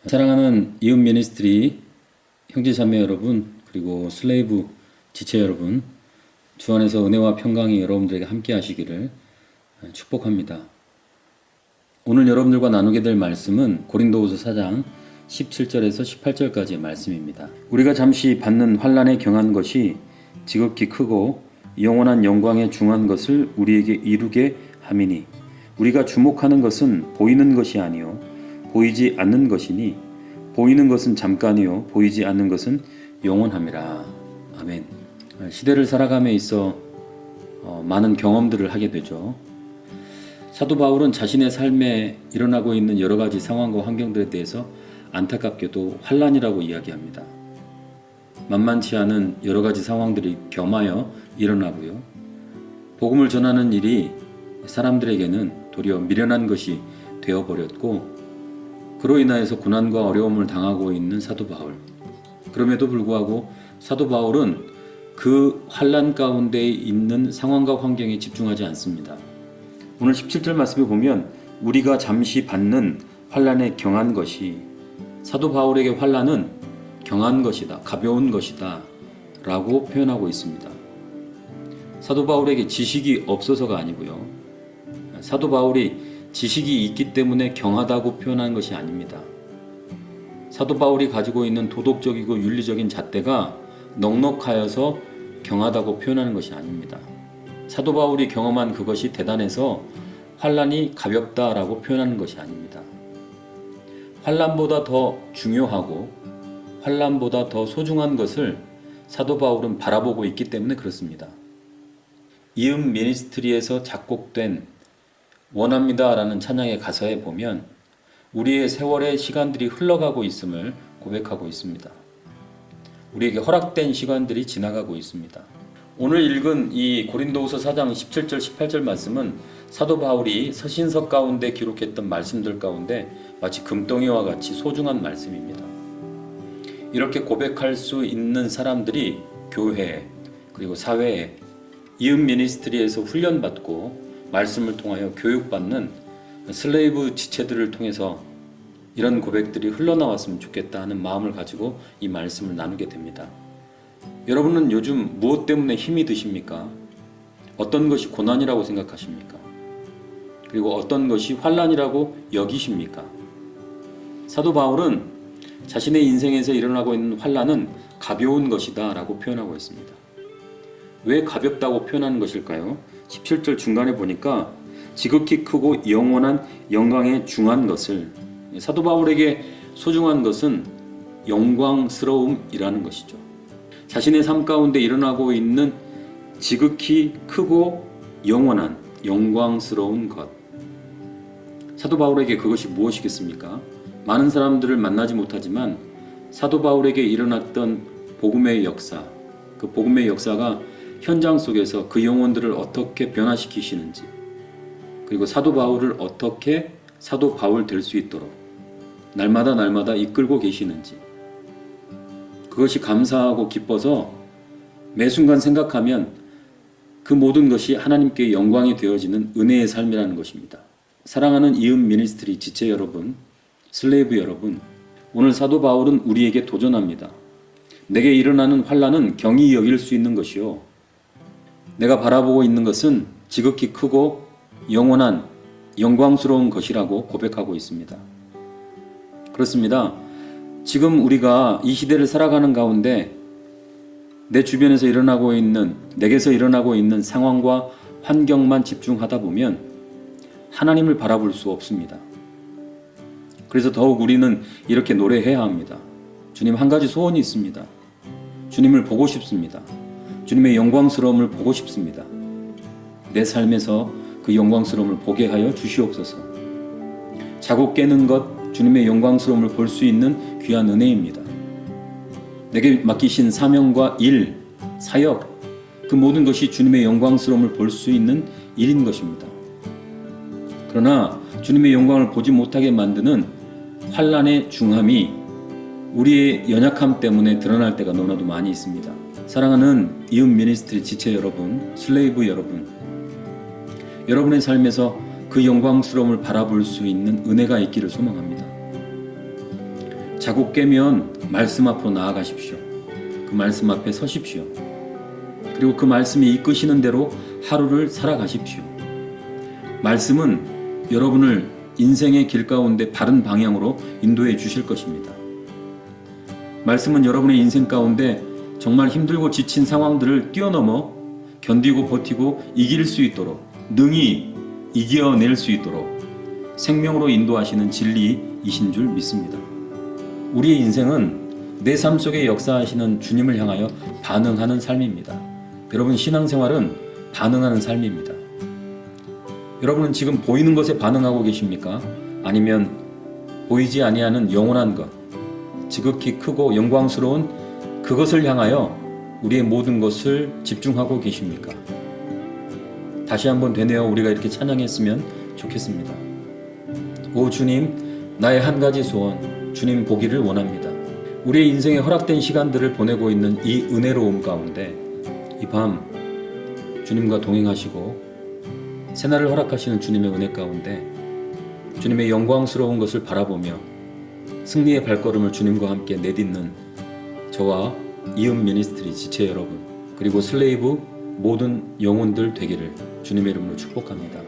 사랑하는 이웃 미니스트리 형제자매 여러분, 그리고 슬레이브 지체 여러분, 주 안에서 은혜와 평강이 여러분들에게 함께 하시기를 축복합니다. 오늘 여러분들과 나누게 될 말씀은 고린도후서 4장 17절에서 18절까지의 말씀입니다. 우리가 잠시 받는 환난에 경한 것이 지극히 크고 영원한 영광에 중한 것을 우리에게 이루게 함이니, 우리가 주목하는 것은 보이는 것이 아니요 보이지 않는 것이니, 보이는 것은 잠깐이요 보이지 않는 것은 영원함이라. 아멘. 시대를 살아감에 있어 많은 경험들을 하게 되죠. 사도 바울은 자신의 삶에 일어나고 있는 여러 가지 상황과 환경들에 대해서 안타깝게도 환난이라고 이야기합니다. 만만치 않은 여러 가지 상황들이 겸하여 일어나고요. 복음을 전하는 일이 사람들에게는 도리어 미련한 것이 되어버렸고, 그로 인하여서 고난과 어려움을 당하고 있는 사도 바울. 그럼에도 불구하고 사도 바울은 그 환난 가운데 있는 상황과 환경에 집중하지 않습니다. 오늘 17절 말씀에 보면 우리가 잠시 받는 환난에 경한 것이, 사도 바울에게 환난은 경한 것이다, 가벼운 것이다 라고 표현하고 있습니다. 사도 바울에게 지식이 없어서가 아니고요, 사도 바울이 지식이 있기 때문에 경하다고 표현한 것이 아닙니다. 사도 바울이 가지고 있는 도덕적이고 윤리적인 잣대가 넉넉하여서 경하다고 표현하는 것이 아닙니다. 사도 바울이 경험한 그것이 대단해서 환난이 가볍다라고 표현하는 것이 아닙니다. 환난보다 더 중요하고 환난보다 더 소중한 것을 사도 바울은 바라보고 있기 때문에 그렇습니다. 이웃 미니스트리에서 작곡된 원합니다 라는 찬양의 가사에 보면 우리의 세월의 시간들이 흘러가고 있음을 고백하고 있습니다. 우리에게 허락된 시간들이 지나가고 있습니다. 오늘 읽은 이 고린도후서 4장 17절 18절 말씀은 사도 바울이 서신서 가운데 기록했던 말씀들 가운데 마치 금덩이와 같이 소중한 말씀입니다. 이렇게 고백할 수 있는 사람들이 교회에, 그리고 사회에, 이웃 미니스트리에서 훈련받고 말씀을 통하여 교육받는 슬레이브 지체들을 통해서 이런 고백들이 흘러나왔으면 좋겠다 하는 마음을 가지고 이 말씀을 나누게 됩니다. 여러분은 요즘 무엇 때문에 힘이 드십니까? 어떤 것이 고난이라고 생각하십니까? 그리고 어떤 것이 환난이라고 여기십니까? 사도 바울은 자신의 인생에서 일어나고 있는 환난은 가벼운 것이다 라고 표현하고 있습니다. 왜 가볍다고 표현하는 것일까요? 17절 중간에 보니까 지극히 크고 영원한 영광에 중한 것을, 사도 바울에게 소중한 것은 영광스러움이라는 것이죠. 자신의 삶 가운데 일어나고 있는 지극히 크고 영원한 영광스러운 것. 사도 바울에게 그것이 무엇이겠습니까? 많은 사람들을 만나지 못하지만 사도 바울에게 일어났던 복음의 역사, 그 복음의 역사가 현장 속에서 그 영혼들을 어떻게 변화시키시는지, 그리고 사도 바울을 어떻게 사도 바울 될 수 있도록 날마다 이끌고 계시는지, 그것이 감사하고 기뻐서 매 순간 생각하면 그 모든 것이 하나님께 영광이 되어지는 은혜의 삶이라는 것입니다. 사랑하는 이웃 미니스트리 지체 여러분, 슬레이브 여러분, 오늘 사도 바울은 우리에게 도전합니다. 내게 일어나는 환난은 경히 여길 수 있는 것이요, 내가 바라보고 있는 것은 지극히 크고 영원한 영광스러운 것이라고 고백하고 있습니다. 그렇습니다. 지금 우리가 이 시대를 살아가는 가운데 내 주변에서 일어나고 있는, 내게서 일어나고 있는 상황과 환경만 집중하다 보면 하나님을 바라볼 수 없습니다. 그래서 더욱 우리는 이렇게 노래해야 합니다. 주님, 한 가지 소원이 있습니다. 주님을 보고 싶습니다. 주님의 영광스러움을 보고 싶습니다. 내 삶에서 그 영광스러움을 보게 하여 주시옵소서. 자고 깨는 것, 주님의 영광스러움을 볼 수 있는 귀한 은혜입니다. 내게 맡기신 사명과 일, 사역, 그 모든 것이 주님의 영광스러움을 볼 수 있는 일인 것입니다. 그러나 주님의 영광을 보지 못하게 만드는 환난의 중함이 우리의 연약함 때문에 드러날 때가 너무나도 많이 있습니다. 사랑하는 이웃 미니스트리 지체 여러분, 슬레이브 여러분, 여러분의 삶에서 그 영광스러움을 바라볼 수 있는 은혜가 있기를 소망합니다. 자고 깨면 말씀 앞으로 나아가십시오. 그 말씀 앞에 서십시오. 그리고 그 말씀이 이끄시는 대로 하루를 살아가십시오. 말씀은 여러분을 인생의 길 가운데 바른 방향으로 인도해 주실 것입니다. 말씀은 여러분의 인생 가운데 정말 힘들고 지친 상황들을 뛰어넘어 견디고 버티고 이길 수 있도록, 능히 이겨낼 수 있도록 생명으로 인도하시는 진리이신 줄 믿습니다. 우리의 인생은 내 삶 속에 역사하시는 주님을 향하여 반응하는 삶입니다. 여러분, 신앙생활은 반응하는 삶입니다. 여러분은 지금 보이는 것에 반응하고 계십니까? 아니면 보이지 아니하는 영원한 것, 지극히 크고 영광스러운 그것을 향하여 우리의 모든 것을 집중하고 계십니까? 다시 한번 되뇌어 우리가 이렇게 찬양했으면 좋겠습니다. 오 주님, 나의 한 가지 소원, 주님 보기를 원합니다. 우리의 인생에 허락된 시간들을 보내고 있는 이 은혜로움 가운데 이 밤 주님과 동행하시고 새날을 허락하시는 주님의 은혜 가운데 주님의 영광스러운 것을 바라보며 승리의 발걸음을 주님과 함께 내딛는 저와 이음 미니스트리 지체 여러분, 그리고 슬레이브 모든 영혼들 되기를 주님의 이름으로 축복합니다.